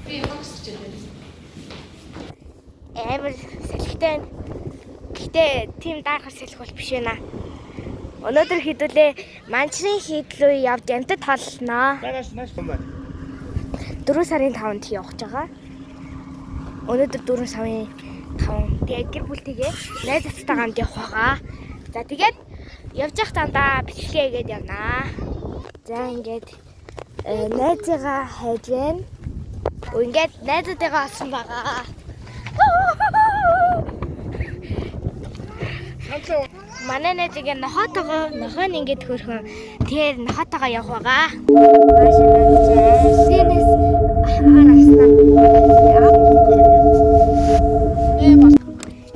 Би хагас ч юм. Амар салхитай. Гэтэ тийм даахар салхи бол биш байна. Өнөөдөр хэдүүлээ манчны хийдлүү явж амтд толсноо. Нааш том байна. 4 сарын 5-нд явах гэж байгаа. Өнөөдөр 4 сарын 5. Тэгээд гэр бүлтэйгээ найз нөхдөйтэй хамт явах байгаа. За тэгээд явж явах тандаа бичлэгээгээд явнаа. За ингээд найзыгаа хайж байна. Ингээд найзтайгаа олсон байгаа. Манай найзыг нохотойгоо нохоо ингээд хөрхөн тэр нохотойгоо явах байгаа. Синэс хараснаа.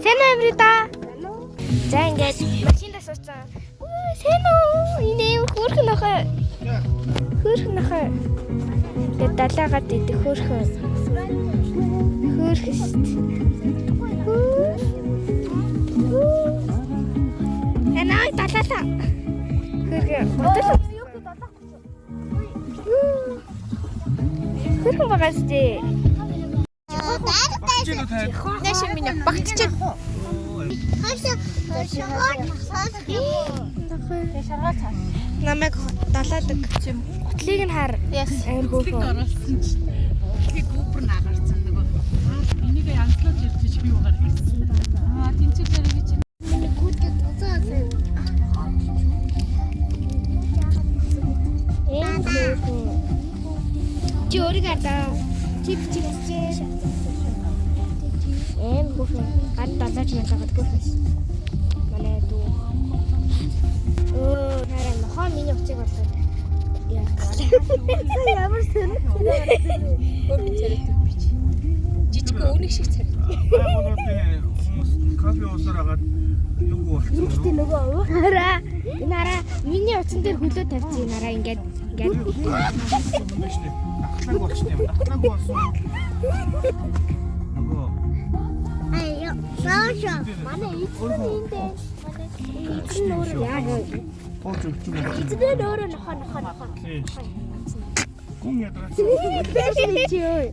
Сэна эмрита. За ингээд машиндаа сууцсан. Сэна энэ хөрхөн нохоо. Хөрхөн нохоо. Тэгээд далаагаад идэх хөрхөн. Хөрхөн шүү дээ. Энаа талаалаа. Хөрхөн бодлоо. Хөрхөн багаас дээ. Нэш минь багтчих. Намайг далаадаг. Готлыг нь хар. Амар хөөхөн. Ихийг гүпэр наагарсан нөгөө. Энийг янзлуулж ирчих би угаар хийсэн. Тэнцэг дээрээ чи. Чи өөрийг адаа. Чип. Хөөхөн. Гад далааж мэлээд хөөхөн. Манай дүү. Хараа нохоо миний уцыг болоод. Ямар сонир. Өөрөөр царайдаг бич. Жижиг өөнийг шиг царайдаг. Кофе уусаар агаад юу болчихсон. Энд нөгөө хараа. Энэ хараа миний уцан дээр хөлөө тавьчих энэ хараа ингээд. Ахлаг болчихсон юм. Ахлаг болсон. Нөгөө Айё. Саашаа. Манай эцэг энд. Эцэг нөр яа. Эцэг нөр нохоо. гүн ядраа. Бэшний чи өө.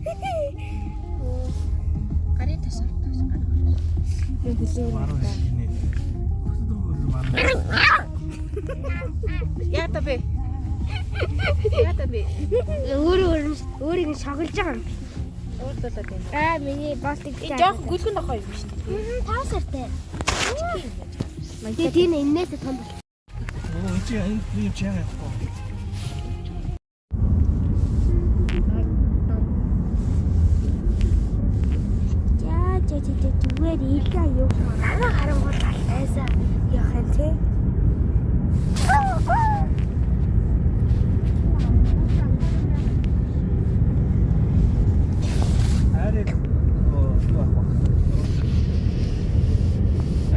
Гарын тасаа. Яата бэ? Өөрийг шоглож байгаа юм. Уурлуулад байна. Миний болтыг Жоох гүлгэн нохоо юм шүү дээ. 5 сартай. Манай тийм энээс том бол. Оо чи энэ чи яах вэ? Зүгээр ийгээ юу манай харангуул талтайсаа явах юм тий.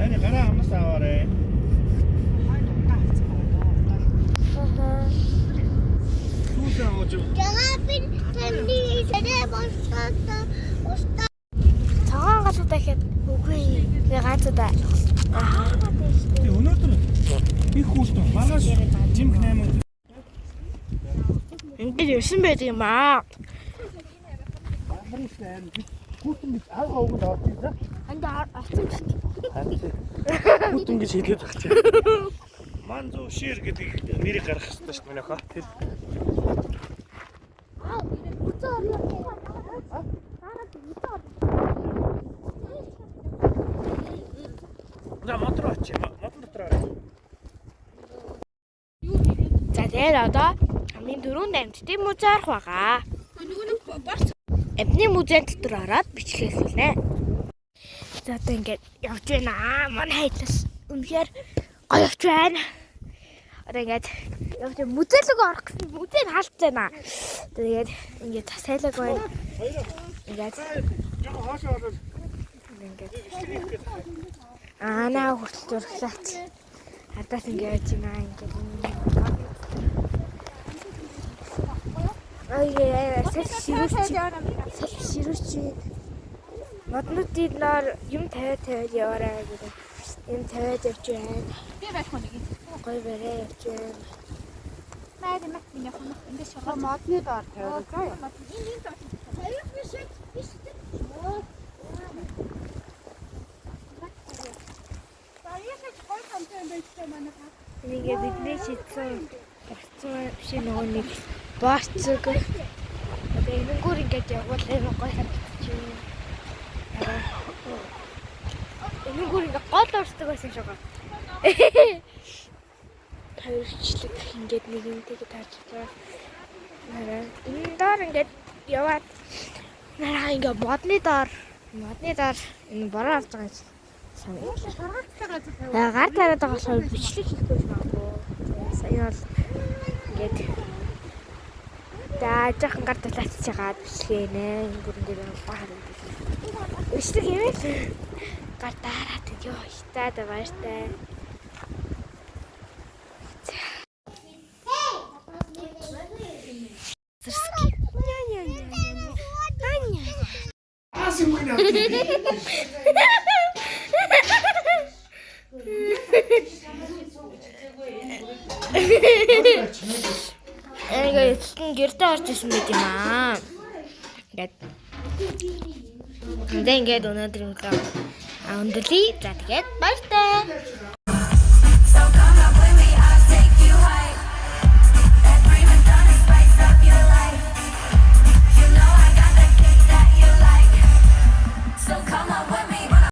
Ани гараа амнаас аваарэ. Сүүсээ оож. Jangan tadi saya bostata usta. Цагаан галуу дахиад үгүй би ганцудаа. Тий өнөөдөр их хүүхдэн маргааш жимх 8. Ингээд ирсэн байдаг юм аа. Хүүхдэн гэж аваа өгөнд орж ирсэн. Анд авсан шүү дээ. Хүүхдэн гэж хэлээд багч. Манзуу шир гэдэг нэрийг гаргах хэрэгтэй шүү дээ нөхөө. Тэр За мотор очив. Мотор дотор ороо. За тэгээд одоо хамгийн дөрөв амттын музей арах байгаа. Амтны музейн дотор ороод бичлэглүүлнэ. За одоо ингээд явж байна. Манай хайдлаас үнэхээр гоё явж байна. Одоо ингээд явж музей руу орох гэсэн музейд хаалт байна. Тэгээд ингээд сайлаг байна. Ингээд Яг хаашаа ороод ингээд наа хүртэл зурглаач. Хадаас ингээд яаж байна ингээд. Ширүүч. Моднуудын нор юм тавиад яваарай гэдэг. Юм тавиад явж байна. Би байх нэг. Гой барай явж байна. Найд мат миний хоног ингээд шалгаа модны доор тавиад байгаа. Ингээ бидний шийдсэн гарцсан биш нөгөө нэг бооцог. Одоо энэгээр ингээд явбал энэ гой харагдчихэв. Энэгээр ингээд гол урсдаг байсан шүү га. Тавирчлаг ингээд нэг юмтэйг тааж байгаа. Энэ доор ингээд яваад нараа ингээд модны доор энэ бороо авч байгаа юм. Гар тараад байгаа болохоор бичлэг хийхгүй байна. Сая бол ингээд жоохон гар талаацж байгаа бичлэг нэ. Ингээд бахаар бичлэг хийвэл гар дараад ёо хитаад баяртай. Энийг гэртээ орж исэн мэт юм аа. Ингээд өнөөдөр өндөрлөе. За тэгээд баяртай.